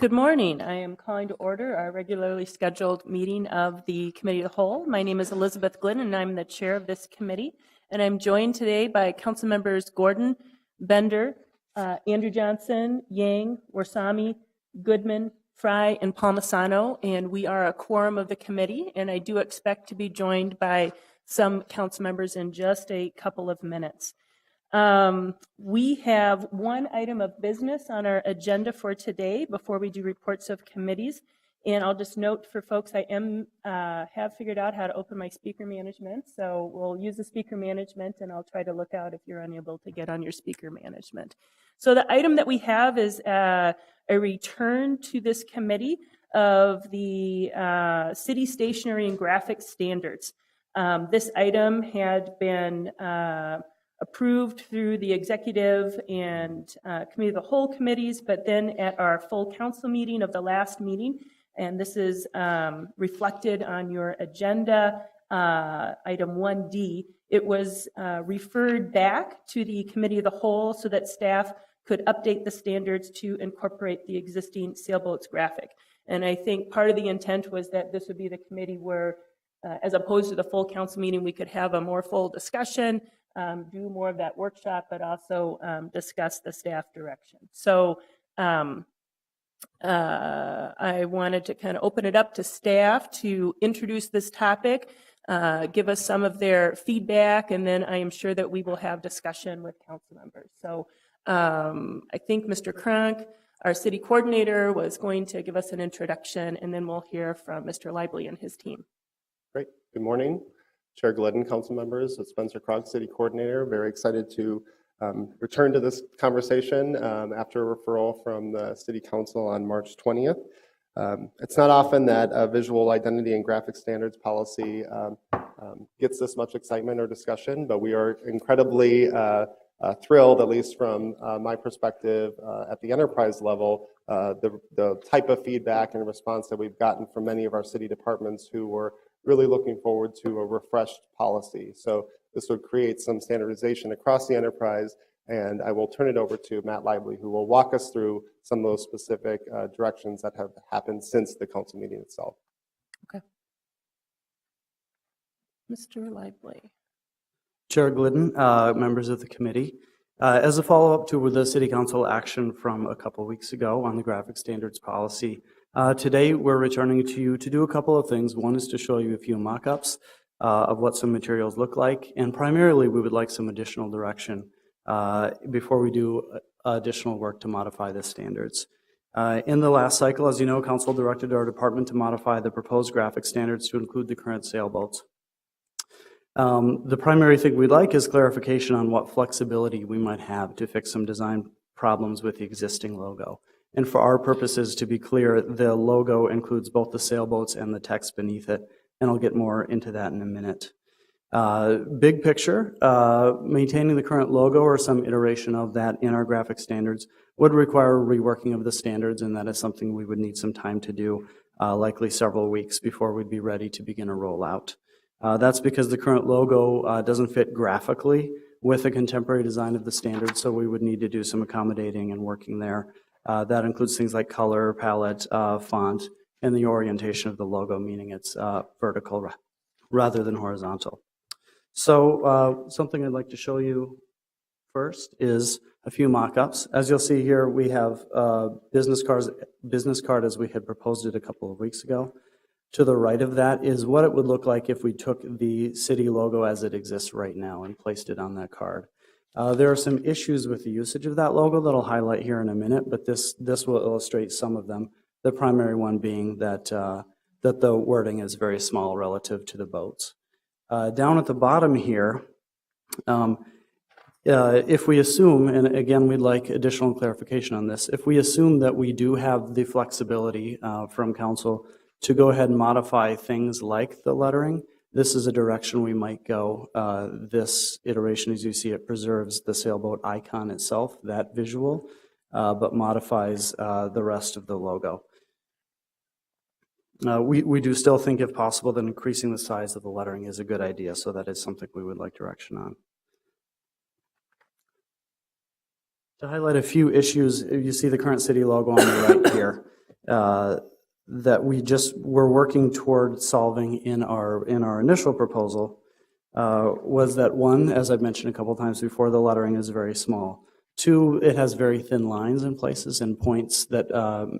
Good morning. I am calling to order our regularly scheduled meeting of the Committee of the Whole. My name is Elizabeth Glynn, and I'm the chair of this committee. And I'm joined today by council members Gordon, Bender, Andrew Johnson, Yang, Warsami, Goodman, Fry, and Palmisano. And we are a quorum of the committee, and I do expect to be joined by some council members in just a couple of minutes. We have one item of business on our agenda for today before we do reports of committees. And I'll just note for folks, I have figured out how to open my speaker management. So we'll use the speaker management, and I'll try to look out if you're unable to get on your speaker management. So the item that we have is a return to this committee of the city stationery and graphic standards. This item had been approved through the executive and committee of the whole committees, but then at our full council meeting of the last meeting, and this is reflected on your agenda, item 1D, it was referred back to the committee of the whole so that staff could update the standards to incorporate the existing sailboats graphic. And I think part of the intent was that this would be the committee where, as opposed to the full council meeting, we could have a more full discussion, do more of that workshop, but also discuss the staff direction. So I wanted to kind of open it up to staff to introduce this topic, give us some of their feedback, and then I am sure that we will have discussion with council members. So I think Mr. Kronk, our city coordinator, was going to give us an introduction, and then we'll hear from Mr. Lively and his team. Great. Good morning. Chair Glidden, council members, Spencer Kronk, city coordinator. Very excited to return to this conversation after a referral from the city council on March 20th. It's not often that a visual identity and graphic standards policy gets this much excitement or discussion, but we are incredibly thrilled, at least from my perspective at the enterprise level, the type of feedback and response that we've gotten from many of our city departments who were really looking forward to a refreshed policy. So this would create some standardization across the enterprise, and I will turn it over to Matt Lively, who will walk us through some of those specific directions that have happened since the council meeting itself. Okay. Mr. Lively. Chair Glidden, members of the committee. As a follow-up to the City Council action from a couple of weeks ago on the graphic standards policy, today we're returning to you to do a couple of things. One is to show you a few mock-ups of what some materials look like, and primarily we would like some additional direction before we do additional work to modify the standards. In the last cycle, as you know, Council directed our department to modify the proposed graphic standards to include the current sailboats. The primary thing we'd like is clarification on what flexibility we might have to fix some design problems with the existing logo. And for our purposes, to be clear, the logo includes both the sailboats and the text beneath it, and I'll get more into that in a minute. Big picture, maintaining the current logo or some iteration of that in our graphic standards would require a reworking of the standards, and that is something we would need some time to do, likely several weeks before we'd be ready to begin a rollout. That's because the current logo doesn't fit graphically with the contemporary design of the standards, so we would need to do some accommodating and working there. That includes things like color, palette, font, and the orientation of the logo, meaning it's vertical rather than horizontal. So something I'd like to show you first is a few mock-ups. As you'll see here, we have business card as we had proposed it a couple of weeks ago. To the right of that is what it would look like if we took the city logo as it exists right now and placed it on that card. There are some issues with the usage of that logo that I'll highlight here in a minute, but this will illustrate some of them. The primary one being that the wording is very small relative to the boats. Down at the bottom here, if we assume, and again we'd like additional clarification on this, if we assume that we do have the flexibility from council to go ahead and modify things like the lettering, this is a direction we might go. This iteration, as you see, it preserves the sailboat icon itself, that visual, but modifies the rest of the logo. We do still think, if possible, that increasing the size of the lettering is a good idea, so that is something we would like direction on. To highlight a few issues, you see the current city logo on the right here. that we just were working toward solving in our initial proposal was that one, as I've mentioned a couple times before, the lettering is very small. Two, it has very thin lines in places and points that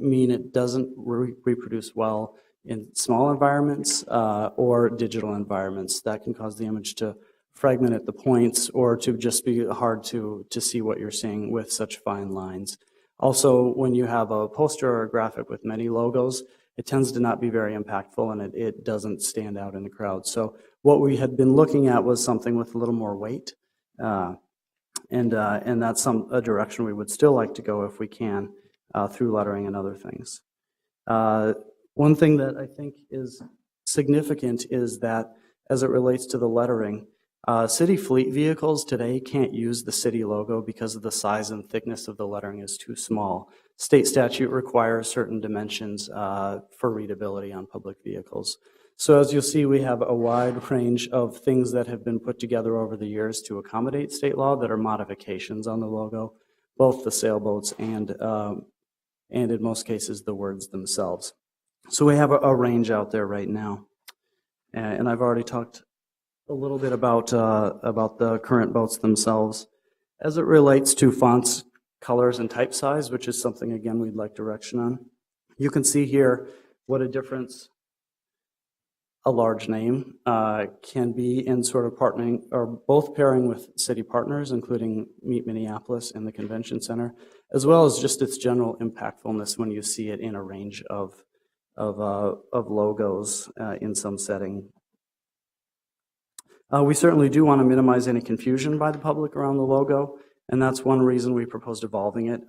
mean it doesn't reproduce well in small environments or digital environments. That can cause the image to fragment at the points or to just be hard to see what you're seeing with such fine lines. Also, when you have a poster or a graphic with many logos, it tends to not be very impactful and it doesn't stand out in the crowd. So what we had been looking at was something with a little more weight. And that's a direction we would still like to go if we can through lettering and other things. One thing that I think is significant is that as it relates to the lettering, city fleet vehicles today can't use the city logo because of the size and thickness of the lettering is too small. State statute requires certain dimensions for readability on public vehicles. So as you'll see, we have a wide range of things that have been put together over the years to accommodate state law that are modifications on the logo, both the sailboats and in most cases, the words themselves. So we have a range out there right now. And I've already talked a little bit about the current boats themselves. As it relates to fonts, colors, and type size, which is something, again, we'd like direction on, you can see here what a difference a large name can be in sort of partnering or both pairing with city partners, including Meet Minneapolis and the Convention Center, as well as just its general impactfulness when you see it in a range of logos in some setting. We certainly do want to minimize any confusion by the public around the logo, and that's one reason we proposed evolving it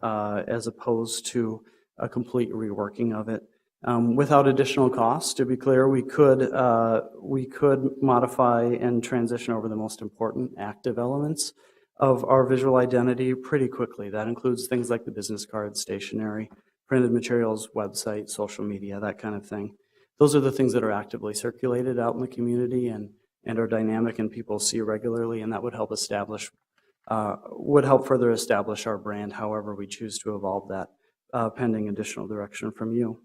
as opposed to a complete reworking of it. Without additional costs, to be clear, we could modify and transition over the most important active elements of our visual identity pretty quickly. That includes things like the business cards, stationery, printed materials, website, social media, that kind of thing. Those are the things that are actively circulated out in the community and are dynamic and people see regularly, and that would help further establish our brand however we choose to evolve that pending additional direction from you.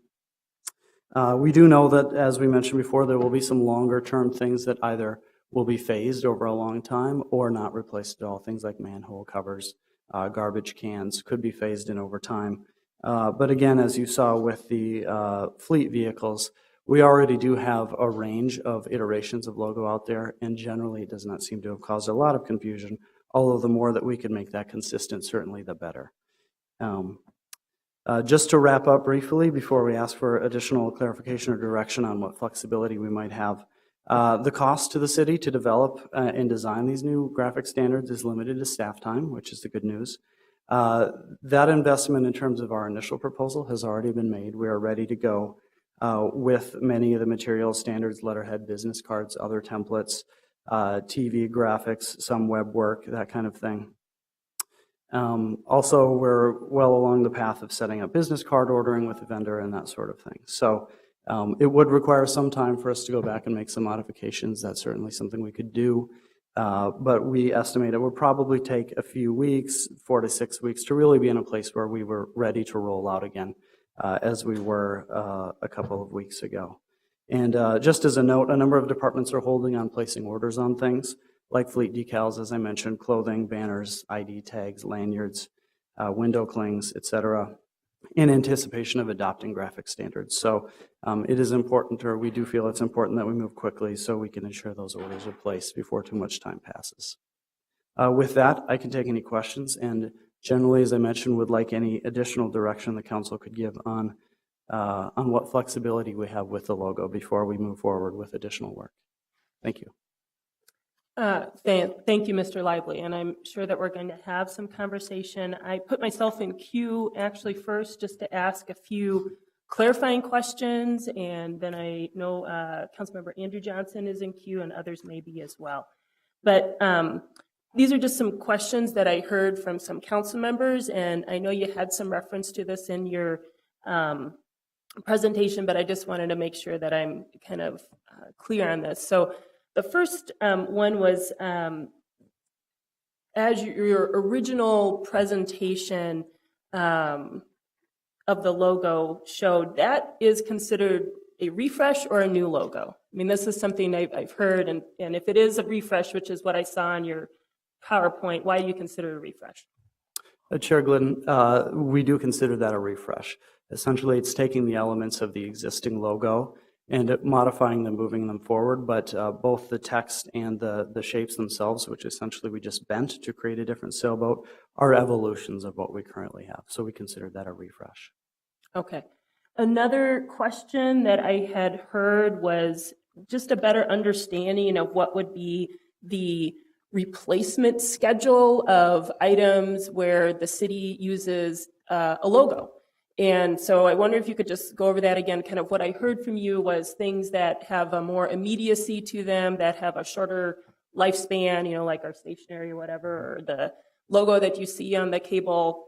We do know that, as we mentioned before, there will be some longer term things that either will be phased over a long time or not replaced at all. Things like manhole covers, garbage cans could be phased in over time. But again, as you saw with the fleet vehicles, we already do have a range of iterations of logo out there, and generally it does not seem to have caused a lot of confusion, although the more that we can make that consistent, certainly the better. Just to wrap up briefly before we ask for additional clarification or direction on what flexibility we might have, the cost to the city to develop and design these new graphic standards is limited to staff time, which is the good news. That investment in terms of our initial proposal has already been made. We are ready to go with many of the materials, standards, letterhead, business cards, other templates, TV graphics, some web work, that kind of thing. Also, we're well along the path of setting up business card ordering with a vendor and that sort of thing. So it would require some time for us to go back and make some modifications. That's certainly something we could do. But we estimate it would probably take a few weeks, 4 to 6 weeks, to really be in a place where we were ready to roll out again, as we were a couple of weeks ago. And just as a note, a number of departments are holding on placing orders on things, like fleet decals, as I mentioned, clothing, banners, ID tags, lanyards, window clings, etc., in anticipation of adopting graphic standards. So it is important, or we do feel it's important, that we move quickly so we can ensure those orders are placed before too much time passes. With that, I can take any questions, and generally, as I mentioned, would like any additional direction the council could give on what flexibility we have with the logo before we move forward with additional work. Thank you. Thank you, Mr. Lively, and I'm sure that we're going to have some conversation. I put myself in queue actually first just to ask a few clarifying questions, and then I know Councilmember Andrew Johnson is in queue and others may be as well. But these are just some questions that I heard from some council members, and I know you had some reference to this in your presentation, but I just wanted to make sure that I'm kind of clear on this. So the first one was, as your original presentation of the logo showed, that is considered a refresh or a new logo? I mean, this is something I've heard, and if it is a refresh, which is what I saw on your PowerPoint, why do you consider it a refresh? Chair Glidden, we do consider that a refresh. Essentially, it's taking the elements of the existing logo and modifying them, moving them forward, but both the text and the shapes themselves, which essentially we just bent to create a different sailboat, are evolutions of what we currently have. So we consider that a refresh. Okay. Another question that I had heard was just a better understanding of what would be the replacement schedule of items where the city uses a logo. And so I wonder if you could just go over that again. Kind of what I heard from you was things that have a more immediacy to them, that have a shorter lifespan, like our stationery or whatever, or the logo that you see on the cable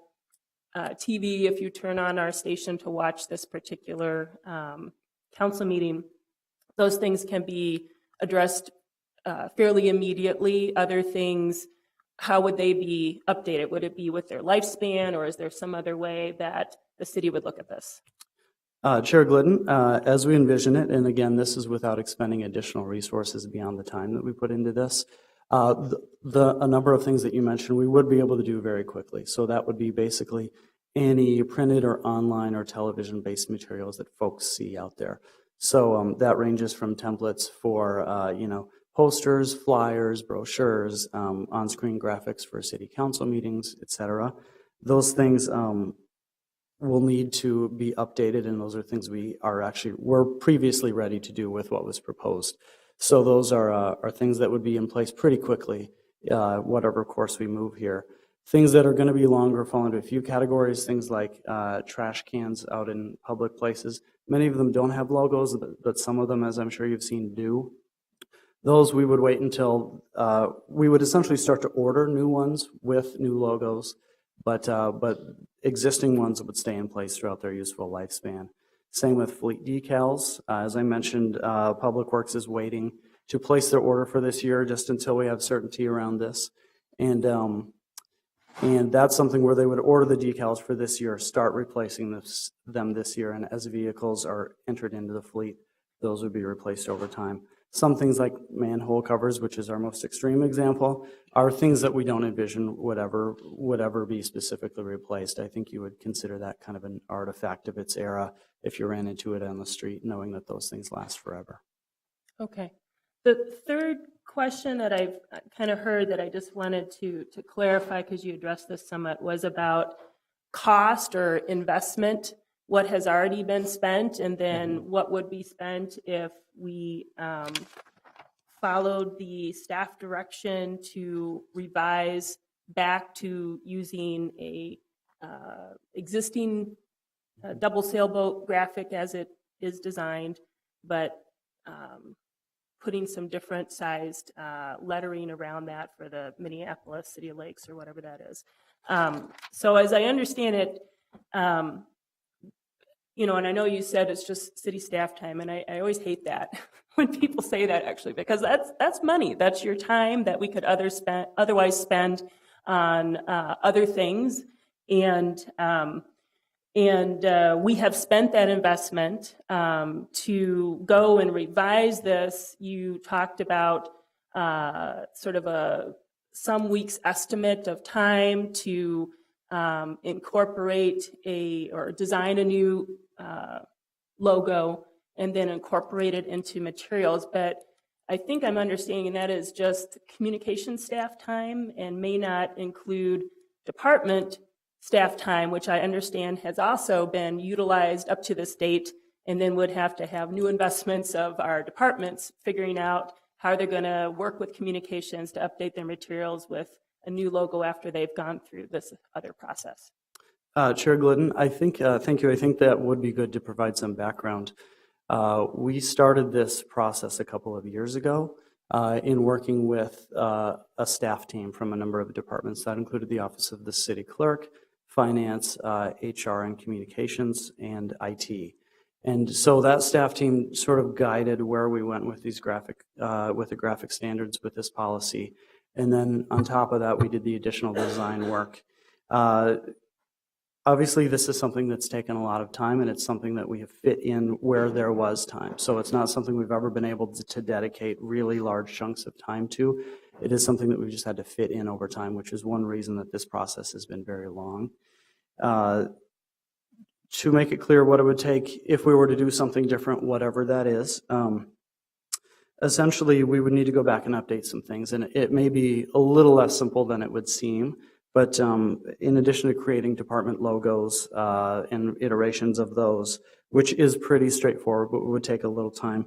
TV if you turn on our station to watch this particular council meeting. Those things can be addressed fairly immediately. Other things, how would they be updated? Would it be with their lifespan, or is there some other way that the city would look at this? Chair Glidden, as we envision it, and again, this is without expending additional resources beyond the time that we put into this, a number of things that you mentioned we would be able to do very quickly. So that would be basically any printed or online or television-based materials that folks see out there. So that ranges from templates for, posters, flyers, brochures, on-screen graphics for city council meetings, etc. Those things will need to be updated, and those are things we're previously ready to do with what was proposed. So those are things that would be in place pretty quickly, whatever course we move here. Things that are going to be longer fall into a few categories, things like trash cans out in public places. Many of them don't have logos, but some of them, as I'm sure you've seen, do. Those we would wait until, we would essentially start to order new ones with new logos, but existing ones would stay in place throughout their useful lifespan. Same with fleet decals. As I mentioned, Public Works is waiting to place their order for this year just until we have certainty around this. And that's something where they would order the decals for this year, start replacing them this year, and as vehicles are entered into the fleet, those would be replaced over time. Some things like manhole covers, which is our most extreme example, are things that we don't envision would ever be specifically replaced. I think you would consider that kind of an artifact of its era if you ran into it on the street, knowing that those things last forever. Okay. The third question that I've kind of heard that I just wanted to clarify, because you addressed this somewhat, was about cost or investment, what has already been spent, and then what would be spent if we followed the staff direction to revise back to using a existing double sailboat graphic as it is designed, but putting some different sized lettering around that for the Minneapolis, City of Lakes, or whatever that is. So as I understand it, and I know you said it's just city staff time, and I always hate that when people say that, actually, because that's money. That's your time that we could otherwise spend on other things, and we have spent that investment to go and revise this. You talked about sort of some weeks estimate of time to incorporate or design a new logo and then incorporate it into materials. But I think I'm understanding that is just communication staff time and may not include department staff time, which I understand has also been utilized up to this date, and then would have to have new investments of our departments figuring out how they're going to work with communications to update their materials with a new logo after they've gone through this other process. Chair Glidden, thank you. I think that would be good to provide some background. We started this process a couple of years ago in working with a staff team from a number of departments. That included the Office of the City Clerk, Finance, HR and Communications, and IT. And so that staff team sort of guided where we went with these with the graphic standards with this policy. And then on top of that, we did the additional design work. Obviously, this is something that's taken a lot of time, and it's something that we have fit in where there was time. So it's not something we've ever been able to dedicate really large chunks of time to. It is something that we've just had to fit in over time, which is one reason that this process has been very long. To make it clear what it would take if we were to do something different, whatever that is, essentially we would need to go back and update some things. And it may be a little less simple than it would seem, but in addition to creating department logos and iterations of those, which is pretty straightforward, but would take a little time,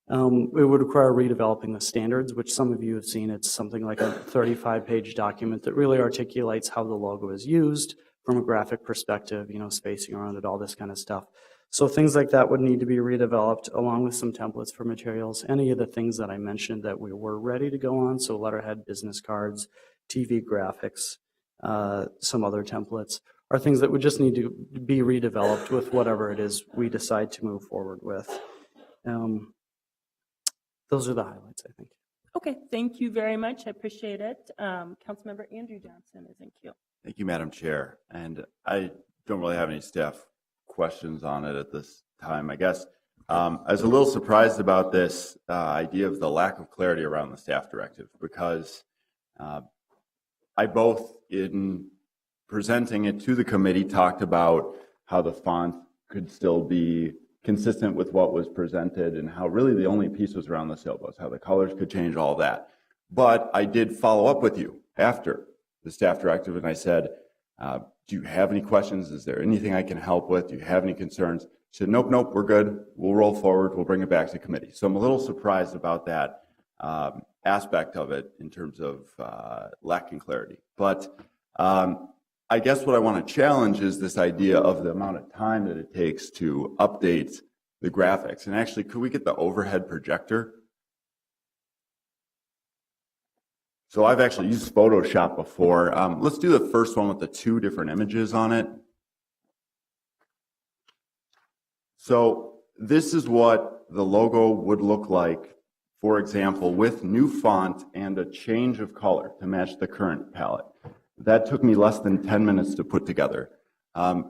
it would require redeveloping the standards, which some of you have seen. It's something like a 35-page document that really articulates how the logo is used from a graphic perspective, spacing around it, all this kind of stuff. So things like that would need to be redeveloped along with some templates for materials. Any of the things that I mentioned that we were ready to go on, so letterhead, business cards, TV graphics, some other templates, are things that would just need to be redeveloped with whatever it is we decide to move forward with. Those are the highlights, I think. Okay, thank you very much. I appreciate it. Councilmember Andrew Johnson is in queue. Thank you, Madam Chair. And I don't really have any staff questions on it at this time. I guess I was a little surprised about this idea of the lack of clarity around the staff directive, because I both, in presenting it to the committee, talked about how the font could still be consistent with what was presented and how really the only piece was around the syllabus, how the colors could change, all that. But I did follow up with you after the staff directive, and I said, do you have any questions? Is there anything I can help with? Do you have any concerns? She said, nope, we're good. We'll roll forward. We'll bring it back to committee. So I'm a little surprised about that aspect of it in terms of lacking clarity. But I guess what I want to challenge is this idea of the amount of time that it takes to update the graphics. And actually, could we get the overhead projector? So I've actually used Photoshop before. Let's do the first one with the 2 different images on it. So this is what the logo would look like, for example, with new font and a change of color to match the current palette. That took me less than 10 minutes to put together.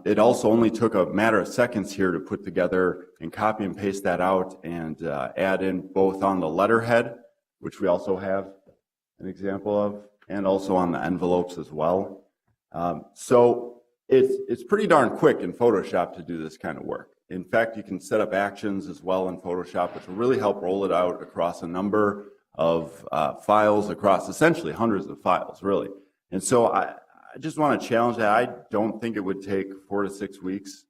It also only took a matter of seconds here to put together and copy and paste that out and add in both on the letterhead, which we also have an example of, and also on the envelopes as well. So it's pretty darn quick in Photoshop to do this kind of work. In fact, you can set up actions as well in Photoshop, which will really help roll it out across a number of files, across essentially hundreds of files, really. And so I just want to challenge that. I don't think it would take 4 to 6 weeks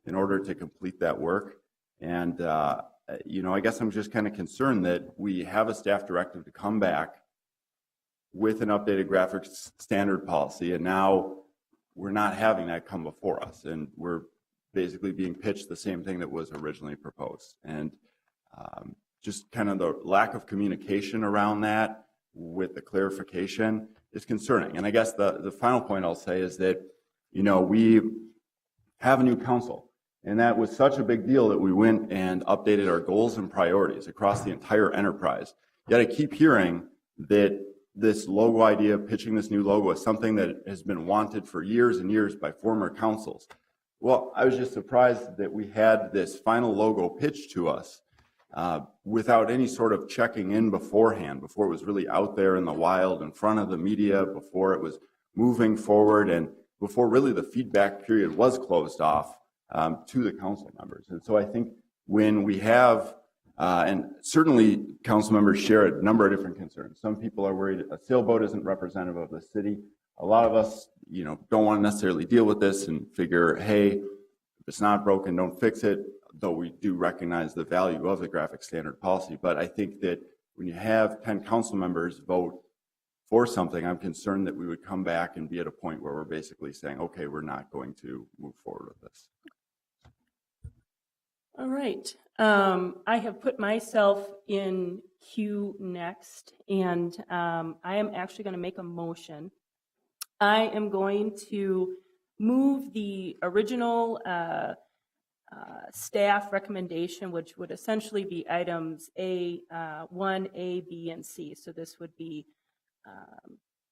in order to complete that work. And, I guess I'm just kind of concerned that we have a staff directive to come back with an updated graphics standard policy, and now we're not having that come before us, and we're basically being pitched the same thing that was originally proposed. And just kind of the lack of communication around that with the clarification is concerning. And I guess the final point I'll say is that, we have a new council, and that was such a big deal that we went and updated our goals and priorities across the entire enterprise. Yet I keep hearing that this logo idea, pitching this new logo, is something that has been wanted for years and years by former councils. Well, I was just surprised that we had this final logo pitched to us without any sort of checking in beforehand, before it was really out there in the wild in front of the media, before it was moving forward, and before really the feedback period was closed off to the council members. And so I think when we have, and certainly council members share a number of different concerns. Some people are worried a sailboat isn't representative of the city. A lot of us, don't want to necessarily deal with this and figure, hey, if it's not broken, don't fix it, though we do recognize the value of the graphic standard policy. But I think that when you have 10 council members vote for something, I'm concerned that we would come back and be at a point where we're basically saying, okay, we're not going to move forward with this. All right. I have put myself in queue next, and I am actually going to make a motion. I am going to move the original staff recommendation, which would essentially be items A1, A, B, and C. So this would be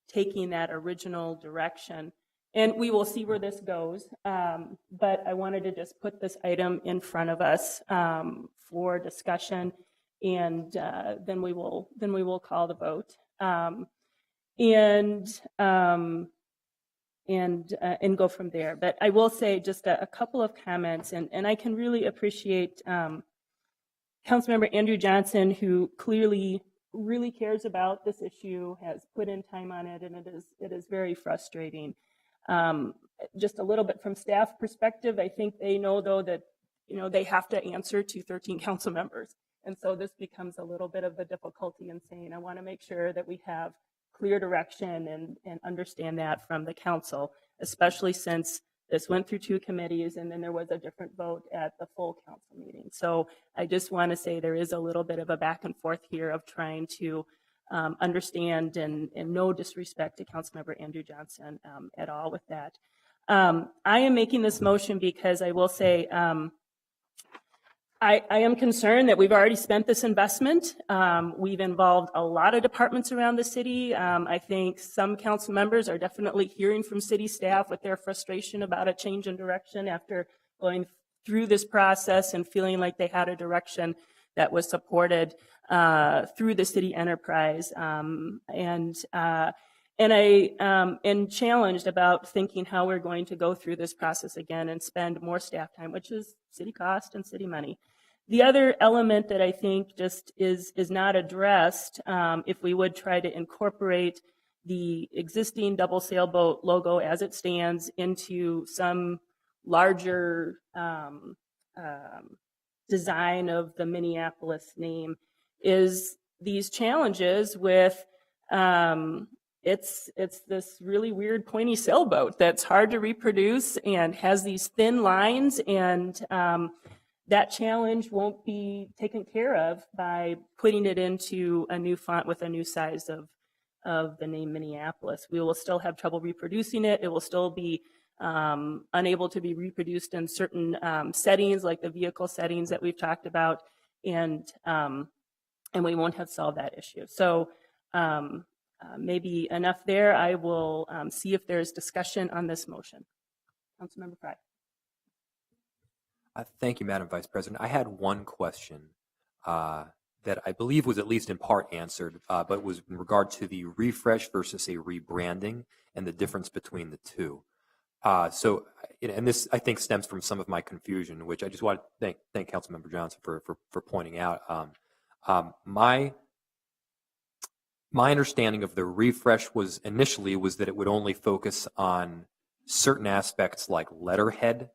taking that original direction And we will see where this goes. But I wanted to just put this item in front of us for discussion, and then we will call the vote. And go from there. But I will say just a couple of comments, and I can really appreciate Councilmember Andrew Johnson, who clearly really cares about this issue, has put in time on it, and it is very frustrating. Just a little bit from staff perspective, I think they know, though, that they have to answer to 13 council members. And so this becomes a little bit of a difficulty in saying, I want to make sure that we have clear direction and understand that from the council, especially since this went through 2 committees and then there was a different vote at the full council meeting. So I just want to say there is a little bit of a back and forth here of trying to understand, and no disrespect to Councilmember Andrew Johnson at all with that. I am making this motion because I will say I am concerned that we've already spent this investment. We've involved a lot of departments around the city. I think some council members are definitely hearing from city staff with their frustration about a change in direction after going through this process and feeling like they had a direction that was supported through the city enterprise. And I am challenged about thinking how we're going to go through this process again and spend more staff time, which is city cost and city money. The other element that I think just is not addressed, if we would try to incorporate the existing double sailboat logo as it stands into some larger design of the Minneapolis name, is these challenges with it's this really weird pointy sailboat that's hard to reproduce and has these thin lines, and that challenge won't be taken care of by putting it into a new font with a new size of the name Minneapolis. We will still have trouble reproducing it. It will still be unable to be reproduced in certain settings, like the vehicle settings that we've talked about, and we won't have solved that issue. So maybe enough there. I will see if there's discussion on this motion. Councilmember Frye. Thank you, Madam Vice President. I had one question that I believe was at least in part answered, but was in regard to the refresh versus a rebranding and the difference between the two. So, and this I think stems from some of my confusion, which I just want to thank Councilmember Johnson for pointing out. My understanding of the refresh was initially that it would only focus on certain aspects like letterhead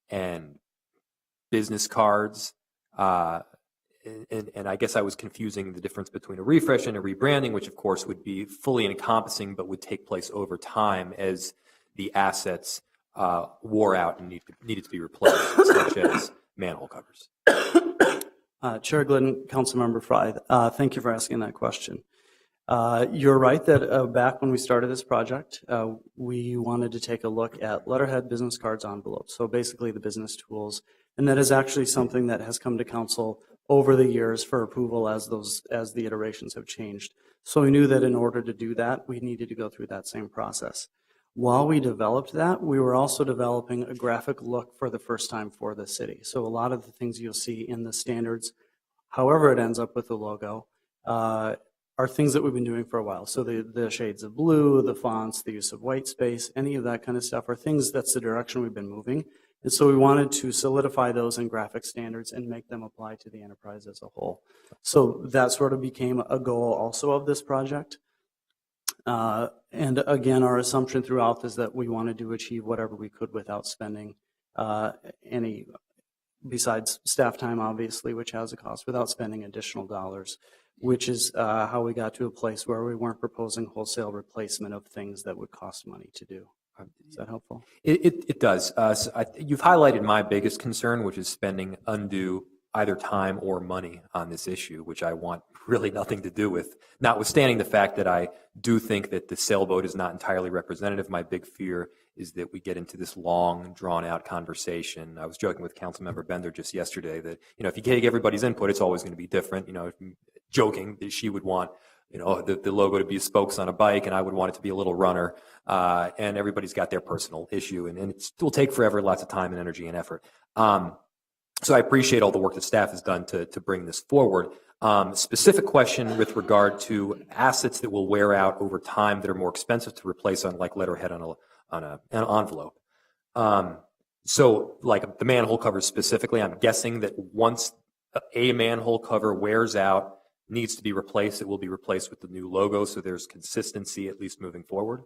and business cards. And I guess I was confusing the difference between a refresh and a rebranding, which of course would be fully encompassing, but would take place over time as the assets wore out and needed to be replaced, such as manhole covers. Chair Glidden, Councilmember Frye, thank you for asking that question. You're right that back when we started this project, we wanted to take a look at letterhead, business cards, envelopes, so basically the business tools, and that is actually something that has come to council over the years for approval as the iterations have changed. So we knew that in order to do that, we needed to go through that same process. While we developed that, we were also developing a graphic look for the first time for the city. So a lot of the things you'll see in the standards, however it ends up with the logo, are things that we've been doing for a while. So the shades of blue, the fonts, the use of white space, any of that kind of stuff are things that's the direction we've been moving. And so we wanted to solidify those in graphic standards and make them apply to the enterprise as a whole. So that sort of became a goal also of this project. And again, our assumption throughout is that we wanted to achieve whatever we could without spending any, besides staff time, obviously, which has a cost, without spending additional dollars, which is how we got to a place where we weren't proposing wholesale replacement of things that would cost money to do. Is that helpful? It does. So you've highlighted my biggest concern, which is spending undue either time or money on this issue, which I want really nothing to do with, notwithstanding the fact that I do think that the sailboat is not entirely representative. My big fear is that we get into this long, drawn-out conversation. I was joking with Councilmember Bender just yesterday that, if you take everybody's input, it's always going to be different. Joking that she would want, the logo to be spokes on a bike, and I would want it to be a little runner. And everybody's got their personal issue, and it will take forever, lots of time and energy and effort. So I appreciate all the work that staff has done to bring this forward. Specific question with regard to assets that will wear out over time that are more expensive to replace, on like letterhead on an envelope. So like the manhole covers specifically, I'm guessing that once a manhole cover wears out, needs to be replaced, it will be replaced with the new logo, so there's consistency at least moving forward.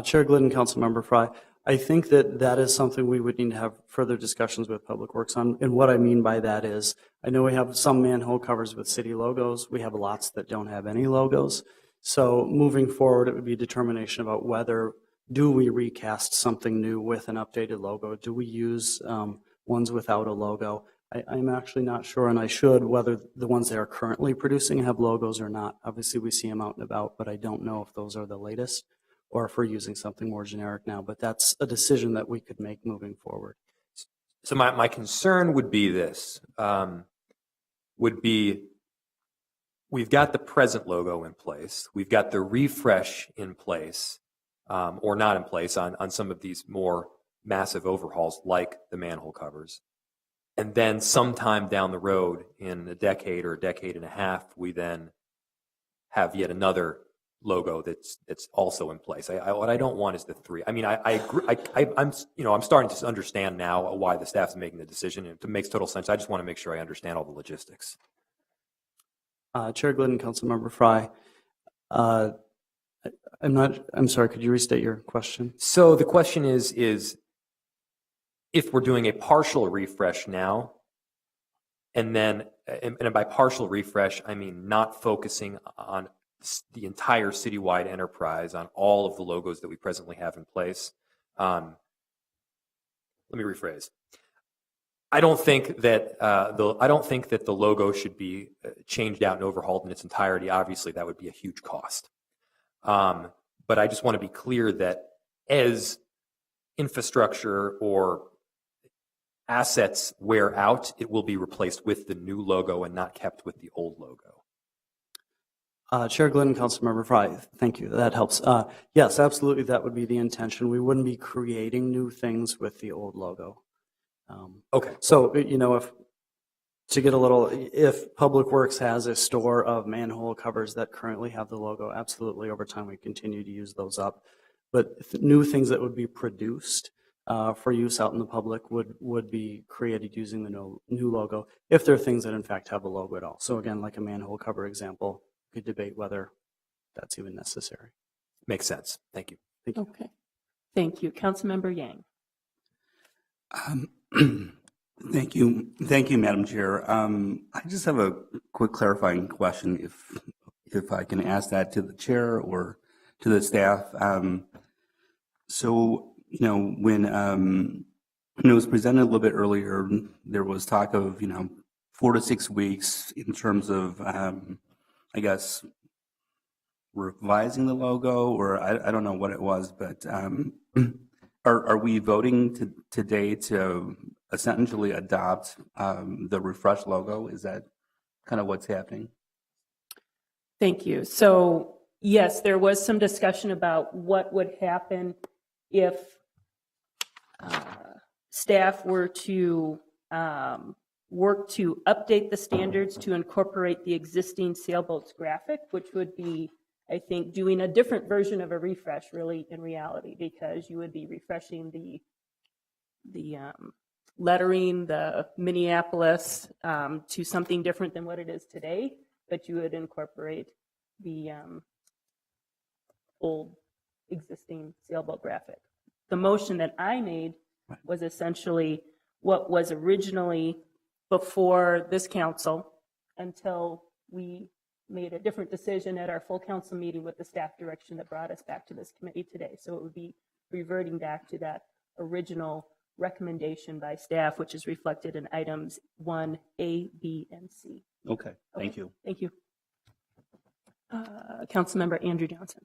Chair Glidden, Councilmember Fry, I think that is something we would need to have further discussions with Public Works on. And what I mean by that is, I know we have some manhole covers with city logos. We have lots that don't have any logos. So moving forward, it would be a determination about whether do we recast something new with an updated logo? Do we use ones without a logo? I'm actually not sure, and I should, whether the ones they are currently producing have logos or not. Obviously, we see them out and about, but I don't know if those are the latest or if we're using something more generic now. But that's a decision that we could make moving forward. So my concern would be this, we've got the present logo in place. We've got the refresh in place, or not in place on some of these more massive overhauls like the manhole covers. And then sometime down the road, in a decade or a decade and a half, we then have yet another logo that's also in place. What I don't want is the three. I mean, I agree. I'm starting to understand now why the staff is making the decision. It makes total sense. I just want to make sure I understand all the logistics. Chair Glidden, Councilmember Fry. I'm sorry, could you restate your question? So the question is if we're doing a partial refresh now, and by partial refresh, I mean not focusing on the entire citywide enterprise, on all of the logos that we presently have in place. Let me rephrase. I don't think that the logo should be changed out and overhauled in its entirety. Obviously, that would be a huge cost. But I just want to be clear that as infrastructure or assets wear out, it will be replaced with the new logo and not kept with the old logo. Chair Glidden, Councilmember Fry, thank you. That helps. Yes, absolutely, that would be the intention. We wouldn't be creating new things with the old logo. Okay. So, if Public Works has a store of manhole covers that currently have the logo, absolutely, over time we continue to use those up. But new things that would be produced for use out in the public would be created using the new logo, if there are things that in fact have a logo at all. So again, like a manhole cover example, we could debate whether that's even necessary. Makes sense. Thank you. Thank you. Okay. Thank you. Councilmember Yang. Thank you. Thank you, Madam Chair. I just have a quick clarifying question, if I can ask that to the chair or to the staff. When it was presented a little bit earlier, there was talk of 4 to 6 weeks in terms of revising the logo, or I don't know what it was, but are we voting today to essentially adopt the refresh logo? Is that kind of what's happening? Thank you. So yes, there was some discussion about what would happen if staff were to work to update the standards to incorporate the existing sailboats graphic, which would be, I think, doing a different version of a refresh, really, in reality, because you would be refreshing the lettering, the Minneapolis, to something different than what it is today, but you would incorporate the old existing sailboat graphic. The motion that I made was essentially what was originally before this council until we made a different decision at our full council meeting with the staff direction that brought us back to this committee today. So it would be reverting back to that original recommendation by staff, which is reflected in items 1A, B, and C. Okay, thank you. Thank you. Councilmember Andrew Johnson.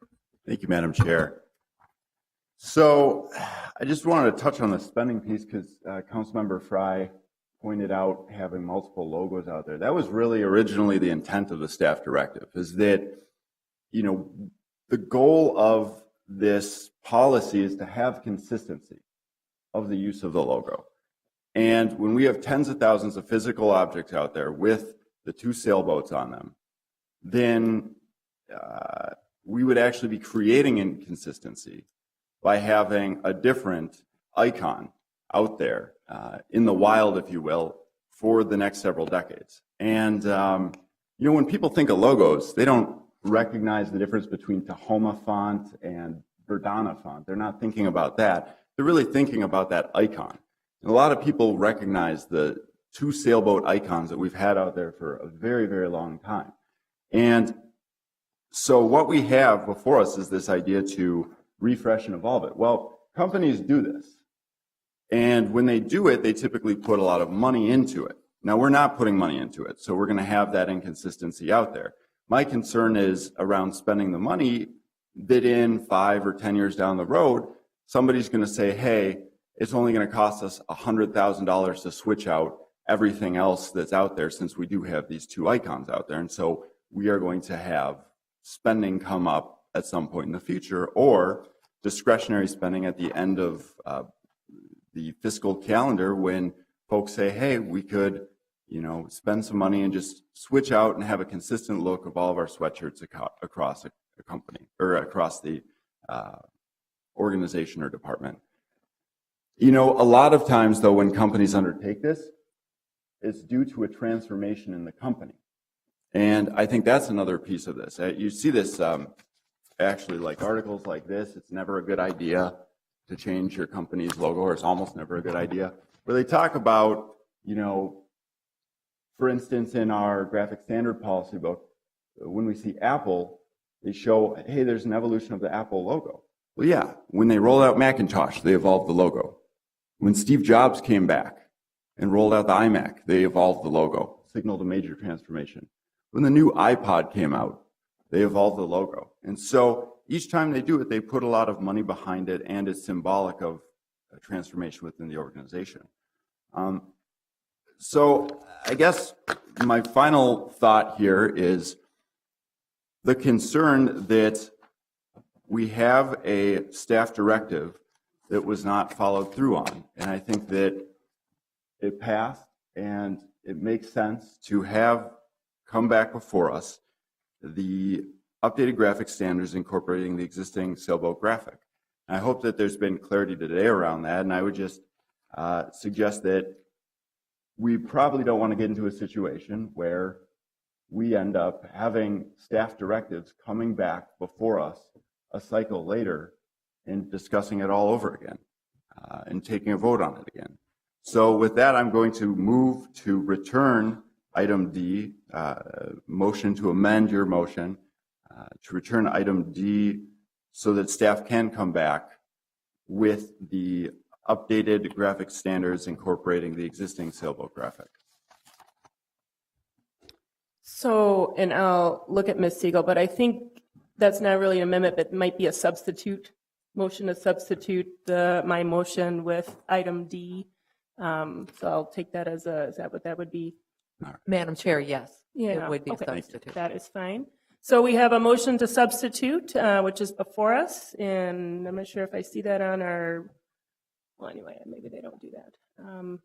Thank you, Madam Chair. So I just wanted to touch on the spending piece because Councilmember Fry pointed out having multiple logos out there. That was really originally the intent of the staff directive, is that, the goal of this policy is to have consistency of the use of the logo. And when we have tens of thousands of physical objects out there with the 2 sailboats on them, then we would actually be creating inconsistency by having a different icon out there in the wild, if you will, for the next several decades. And, when people think of logos, they don't recognize the difference between Tahoma font and Verdana font. They're not thinking about that. They're really thinking about that icon. And a lot of people recognize the 2 sailboat icons that we've had out there for a very, very long time. And so what we have before us is this idea to refresh and evolve it. Well, companies do this. And when they do it, they typically put a lot of money into it. Now, we're not putting money into it, so we're going to have that inconsistency out there. My concern is around spending the money that in 5 or 10 years down the road, somebody's going to say, hey, it's only going to cost us $100,000 to switch out everything else that's out there, since we do have these 2 icons out there. And so we are going to have spending come up at some point in the future, or discretionary spending at the end of the fiscal calendar, when folks say, hey, we could, spend some money and just switch out and have a consistent look of all of our sweatshirts across a company or across the organization or department. A lot of times, though, when companies undertake this, it's due to a transformation in the company. And I think that's another piece of this. You see this actually, like articles like this, it's never a good idea to change your company's logo, or it's almost never a good idea, where they talk about, for instance, in our graphic standard policy book, when we see Apple, they show, hey, there's an evolution of the Apple logo. Well, yeah, when they rolled out Macintosh, they evolved the logo. When Steve Jobs came back and rolled out the iMac, they evolved the logo, signaled a major transformation. When the new iPod came out, they evolved the logo. And so each time they do it, they put a lot of money behind it, and it's symbolic of a transformation within the organization. So I guess my final thought here is the concern that we have a staff directive that was not followed through on. And I think that it passed, and it makes sense to have come back before us the updated graphic standards incorporating the existing sailboat graphic. And I hope that there's been clarity today around that, and I would just suggest that we probably don't want to get into a situation where we end up having staff directives coming back before us a cycle later and discussing it all over again and taking a vote on it again. So with that, I'm going to move to return item D, motion to amend your motion, to return item D so that staff can come back with the updated graphic standards incorporating the existing sailboat graphic. So, and I'll look at Ms. Siegel, but I think that's not really an amendment, but it might be a substitute, motion to substitute my motion with item D. So I'll take that as is that what that would be? Madam Chair, yes. Yeah, It would be a okay. substitute. That is fine. So we have a motion to substitute, which is before us, and I'm not sure if I see that on our, well, anyway, maybe they don't do that.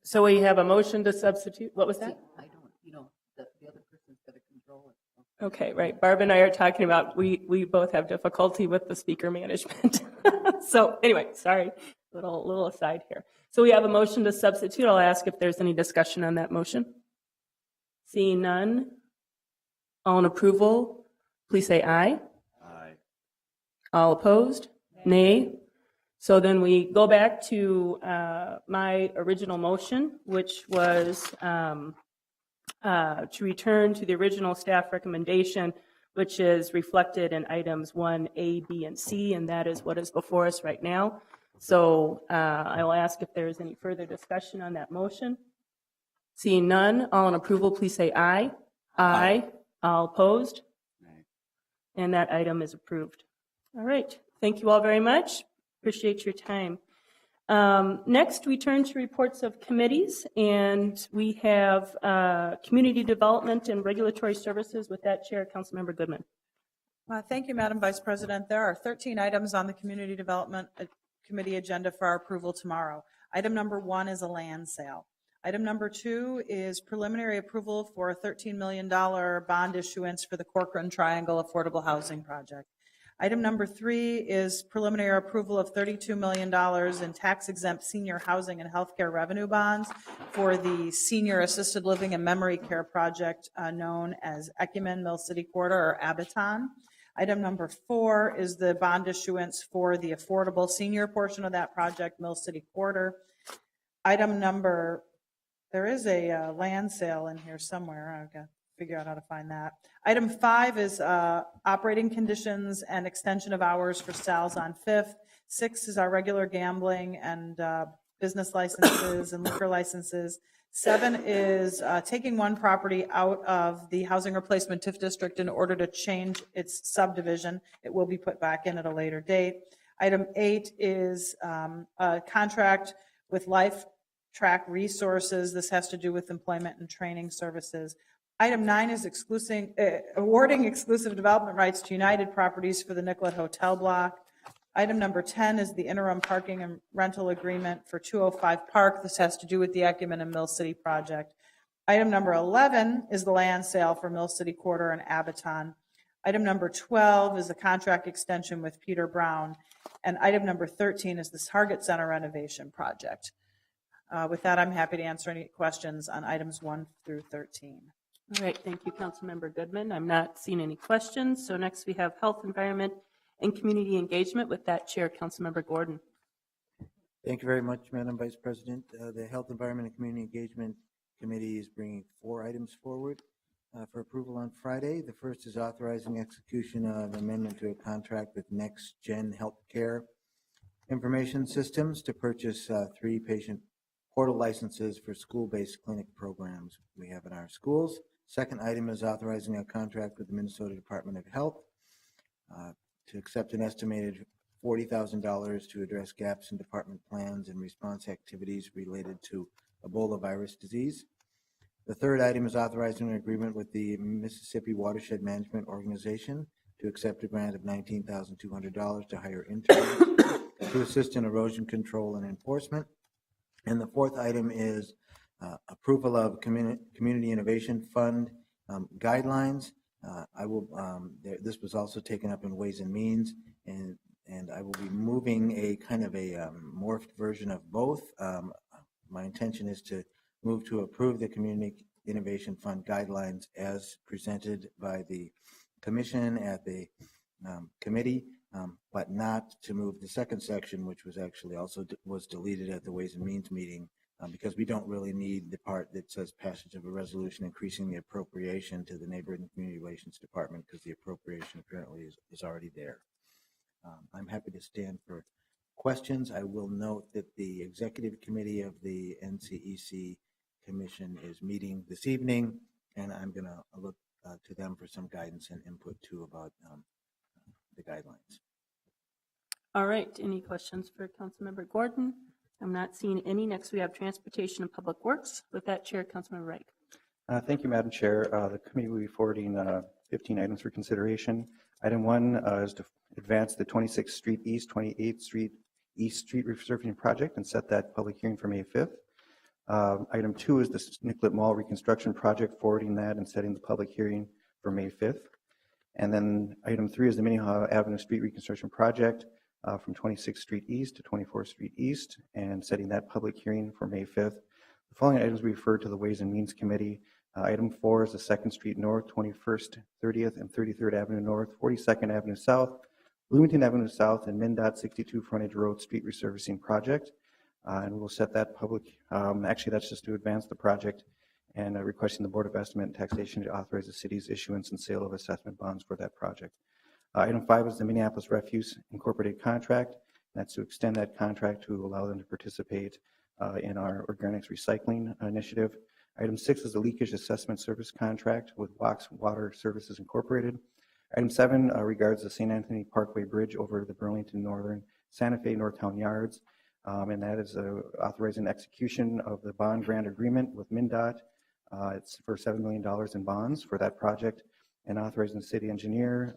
So we have a motion to substitute. What was that? I don't, the other person's got to control it. Okay, right. Barb and I are talking about, we both have difficulty with the speaker management. So anyway, sorry, little aside here. So we have a motion to substitute. I'll ask if there's any discussion on that motion. Seeing none, all in approval, please say aye. Aye. All opposed? Nay. So then we go back to my original motion, which was to return to the original staff recommendation, which is reflected in items 1A, B, and C, and that is what is before us right now. So I will ask if there is any further discussion on that motion. Seeing none, all in approval, please say aye. Aye. All opposed? Nay. And that item is approved. All right. Thank you all very much. Appreciate your time. Next, we turn to reports of committees, and we have Community Development and Regulatory Services. With that, Chair, Councilmember Goodman. Thank you, Madam Vice President. There are 13 items on the Community Development Committee agenda for our approval tomorrow. Item number 1 is a land sale. Item number 2 is preliminary approval for a $13 million bond issuance for the Corcoran Triangle Affordable Housing Project. Item number 3 is preliminary approval of $32 million in tax-exempt senior housing and healthcare revenue bonds for the Senior Assisted Living and Memory Care Project known as Ecumen, Mill City Quarter, or Abaton. Item number 4 is the bond issuance for the affordable senior portion of that project, Mill City Quarter. There is a land sale in here somewhere. I've got to figure out how to find that. Item 5 is operating conditions and extension of hours for Sal's on 5th. 6 is our regular gambling and business licenses and liquor licenses. 7 is taking one property out of the housing replacement TIF district in order to change its subdivision. It will be put back in at a later date. Item 8 is a contract with Life Track Resources. This has to do with employment and training services. Item 9 is awarding exclusive development rights to United Properties for the Nicollet Hotel block. Item number 10 is the interim parking and rental agreement for 205 Park. This has to do with the Ecumen and Mill City project. Item number 11 is the land sale for Mill City Quarter and Abaton. Item number 12 is a contract extension with Peter Brown. And item number 13 is the Target Center renovation project. With that, I'm happy to answer any questions on items 1 through 13. All right, thank you, Councilmember Goodman. I'm not seeing any questions. So next we have Health, Environment, and Community Engagement. With that, Chair, Councilmember Gordon. Thank you very much, Madam Vice President. The Health, Environment, and Community Engagement Committee is bringing 4 items forward for approval on Friday. The first is authorizing execution of amendment to a contract with Next Gen Healthcare Information Systems to purchase 3 patient portal licenses for school-based clinic programs we have in our schools. Second item is authorizing a contract with the Minnesota Department of Health to accept an estimated $40,000 to address gaps in department plans and response activities related to Ebola virus disease. The third item is authorizing an agreement with the Mississippi Watershed Management Organization to accept a grant of $19,200 to hire interns to assist in erosion control and enforcement. And the fourth item is approval of Community Innovation Fund guidelines. This was also taken up in Ways and Means, and I will be moving a kind of a morphed version of both. My intention is to move to approve the Community Innovation Fund guidelines as presented by the Commission at the committee, but not to move the second section, which was actually also was deleted at the Ways and Means meeting, because we don't really need the part that says passage of a resolution increasing the appropriation to the Neighborhood and Community Relations Department, because the appropriation apparently is already there. I'm happy to stand for questions. I will note that the Executive Committee of the NCEC Commission is meeting this evening, and I'm going to look to them for some guidance and input too about the guidelines. All right, any questions for Councilmember Gordon? I'm not seeing any. Next, we have Transportation and Public Works. With that, Chair, Councilmember Reich. Thank you, Madam Chair. The committee will be forwarding 15 items for consideration. Item 1 is to advance the 26th Street East, 28th Street East Street resurfacing project and set that public hearing for May 5th. Item 2 is the Nicollet Mall reconstruction project, forwarding that and setting the public hearing for May 5th. And then item 3 is the Minnehaha Avenue Street reconstruction project from 26th Street East to 24th Street East, and setting that public hearing for May 5th. The following items we refer to the Ways and Means Committee. Item 4 is the 2nd Street North, 21st, 30th, and 33rd Avenue North, 42nd Avenue South, Bloomington Avenue South, and MnDOT 62 Frontage Road Street resurfacing project. And we'll set that public, actually that's just to advance the project, and requesting the Board of Estimate and Taxation to authorize the city's issuance and sale of assessment bonds for that project. Item 5 is the Minneapolis Refuse Incorporated contract. That's to extend that contract to allow them to participate in our organics recycling initiative. Item 6 is the leakage assessment service contract with Wax Water Services Incorporated. Item 7 regards the St. Anthony Parkway Bridge over the Burlington Northern Santa Fe Northtown Yards. and that is authorizing execution of the bond grant agreement with MnDOT. It's for $7 million in bonds for that project, and authorizing the city engineer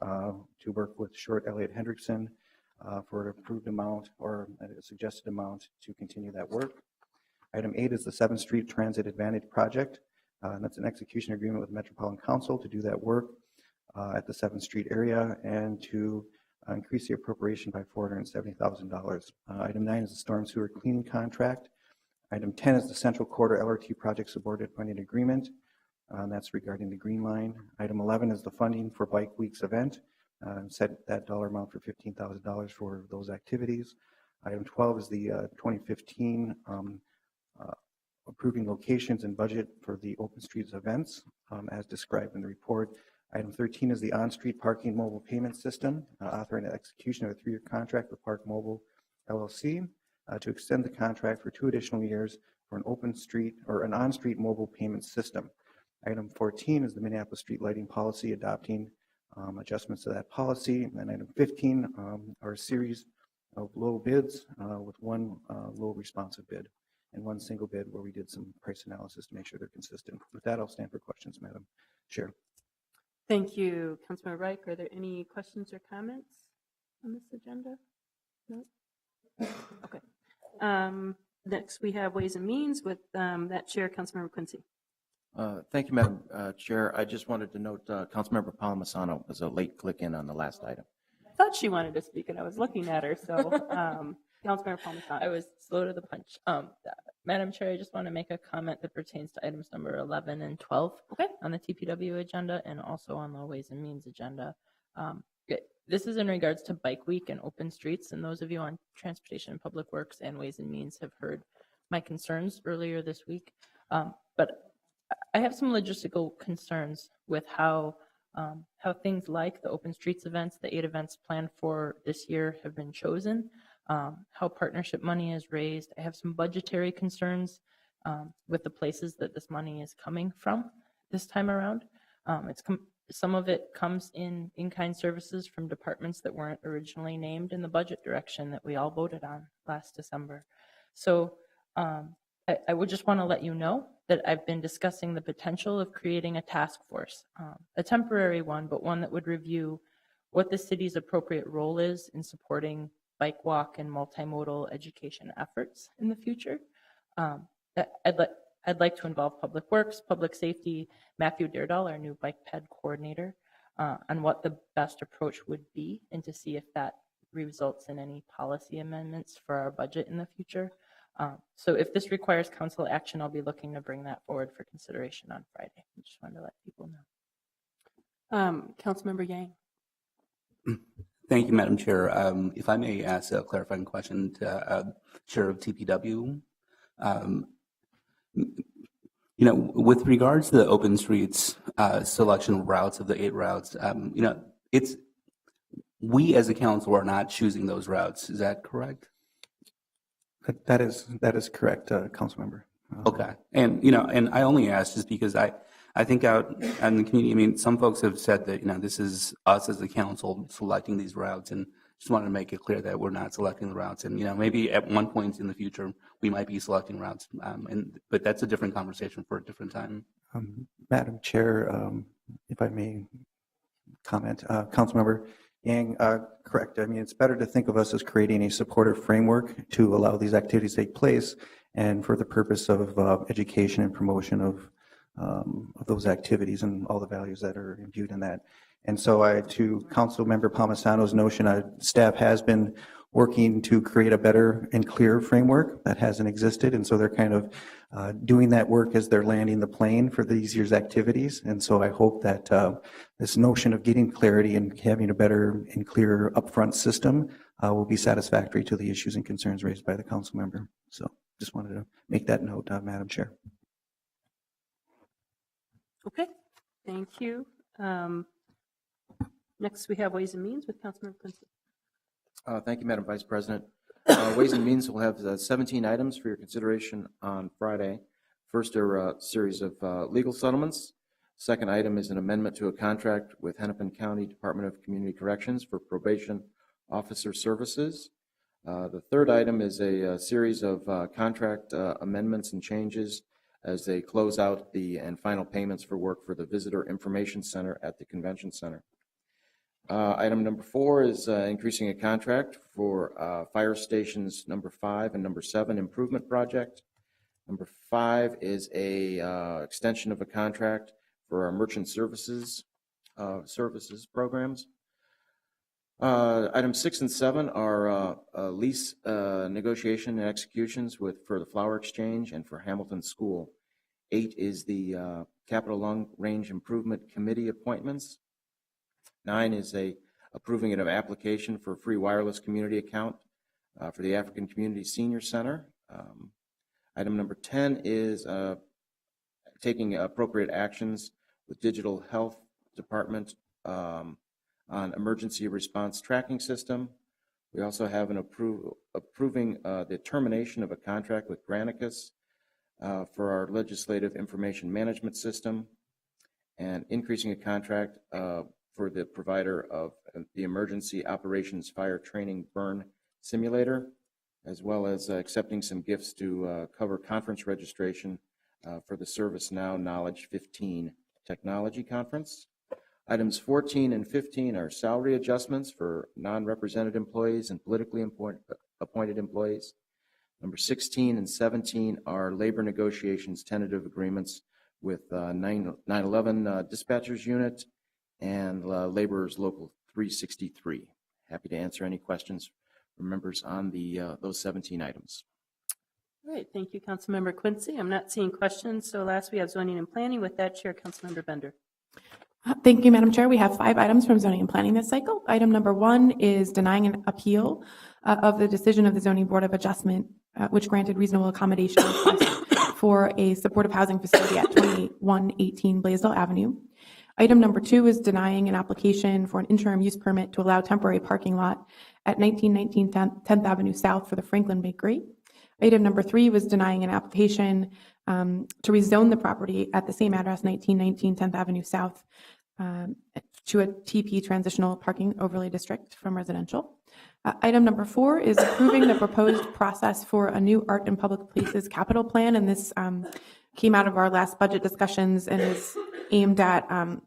to work with Short Elliott Hendrickson for an approved amount or a suggested amount to continue that work. Item 8 is the 7th Street Transit Advantage Project. And that's an execution agreement with Metropolitan Council to do that work at the 7th Street area and to increase the appropriation by $470,000. Item 9 is the storm sewer cleaning contract. Item 10 is the Central Corridor LRT project subordinate funding agreement. And that's regarding the Green Line. Item 11 is the funding for Bike Week's event. Set that dollar amount for $15,000 for those activities. Item 12 is the 2015 approving locations and budget for the Open Streets events as described in the report. Item 13 is the on-street parking mobile payment system, authorizing the execution of a 3-year contract with Park Mobile LLC to extend the contract for 2 additional years for an open street or an on-street mobile payment system. Item 14 is the Minneapolis street lighting policy, adopting adjustments to that policy. And item 15 are a series of low bids with one low responsive bid and one single bid where we did some price analysis to make sure they're consistent. With that, I'll stand for questions, Madam Chair. Thank you, Councilmember Reich. Are there any questions or comments on this agenda? No? Okay. Next, we have Ways and Means with that chair, Councilmember Quincy. Thank you, Madam Chair. I just wanted to note Councilmember Palmisano was a late click-in on the last item. I thought she wanted to speak, and I was looking at her, so Councilmember Palmisano. I was slow to the punch. Madam Chair, I just want to make a comment that pertains to items number 11 and 12 on the TPW agenda and also on the Ways and Means agenda. This is in regards to Bike Week and open streets, and those of you on Transportation and Public Works and Ways and Means have heard my concerns earlier this week. But I have some logistical concerns with how things like the open streets events, the 8 events planned for this year have been chosen, how partnership money is raised. I have some budgetary concerns with the places that this money is coming from this time around. Some of it comes in in-kind services from departments that weren't originally named in the budget direction that we all voted on last December. So I would just want to let you know that I've been discussing the potential of creating a task force, a temporary one, but one that would review what the city's appropriate role is in supporting bike walk and multimodal education efforts in the future. I'd like to involve Public Works, Public Safety, Matthew Deardahl, our new bike ped coordinator, on what the best approach would be and to see if that results in any policy amendments for our budget in the future. So if this requires council action, I'll be looking to bring that forward for consideration on Friday. I just wanted to let people know. Councilmember Yang. Thank you, Madam Chair. If I may ask a clarifying question to Chair of TPW. With regards to the open streets selection routes of the 8 routes, we as a council are not choosing those routes. Is that correct? That is correct, council member. Okay. And I only ask just because I think out in the community, some folks have said that, this is us as the council selecting these routes, and just wanted to make it clear that we're not selecting the routes. And, maybe at one point in the future, we might be selecting routes. But that's a different conversation for a different time. Madam Chair, if I may comment, council member Yang, correct. It's better to think of us as creating a supportive framework to allow these activities to take place and for the purpose of education and promotion of those activities and all the values that are imbued in that. And so to Council Member Palmisano's notion, staff has been working to create a better and clearer framework that hasn't existed. And so they're kind of doing that work as they're landing the plane for these year's activities. And so I hope that this notion of getting clarity and having a better and clearer upfront system will be satisfactory to the issues and concerns raised by the council member. So just wanted to make that note, Madam Chair. Okay, thank you. Next, we have Ways and Means with Councilmember Quincy. Thank you, Madam Vice President. Ways and Means will have 17 items for your consideration on Friday. First are a series of legal settlements. Second item is an amendment to a contract with Hennepin County Department of Community Corrections for probation officer services. The third item is a series of contract amendments and changes as they close out the and final payments for work for the Visitor Information Center at the Convention Center. Item number 4 is increasing a contract for fire stations number 5 and number 7 improvement project. Number 5 is a extension of a contract for our merchant services programs. Items 6 and 7 are lease negotiation and executions for the Flower Exchange and for Hamilton School. 8 is the Capital Long Range Improvement Committee appointments. 9 is approving an application for a free wireless community account for the African Community Senior Center. Item number 10 is taking appropriate actions with Digital Health Department on emergency response tracking system. We also have an approving the termination of a contract with Granicus for our legislative information management system, and increasing a contract for the provider of the emergency operations fire training burn simulator, as well as accepting some gifts to cover conference registration for the ServiceNow Knowledge 15 Technology Conference. Items 14 and 15 are salary adjustments for non-represented employees and politically appointed employees. Number 16 and 17 are labor negotiations tentative agreements with 911 Dispatchers Unit and Laborers Local 363. Happy to answer any questions from members on those 17 items. All right, thank you, Councilmember Quincy. I'm not seeing questions, so last we have zoning and planning. With that, Chair, Councilmember Bender. Thank you, Madam Chair. We have 5 items from zoning and planning this cycle. Item number 1 is denying an appeal of the decision of the Zoning Board of Adjustment, which granted reasonable accommodation request for a supportive housing facility at 2118 Blaisdell Avenue. Item number 2 is denying an application for an interim use permit to allow temporary parking lot at 1919 10th Avenue South for the Franklin Bakery. Item number 3 was denying an application to rezone the property at the same address, 1919 10th Avenue South, to a TP transitional parking overlay district from residential. Item number 4 is approving the proposed process for a new art and public places capital plan, and this came out of our last budget discussions and is aimed at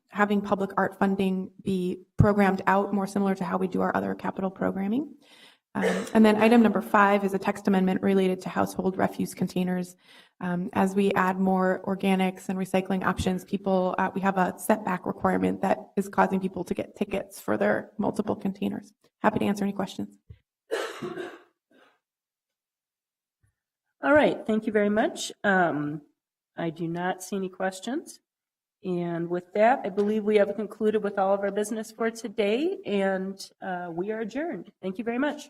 having public art funding be programmed out more similar to how we do our other capital programming. And then item number 5 is a text amendment related to household refuse containers. As we add more organics and recycling options, we have a setback requirement that is causing people to get tickets for their multiple containers. Happy to answer any questions. All right, thank you very much. I do not see any questions. And with that, I believe we have concluded with all of our business for today, and we are adjourned. Thank you very much.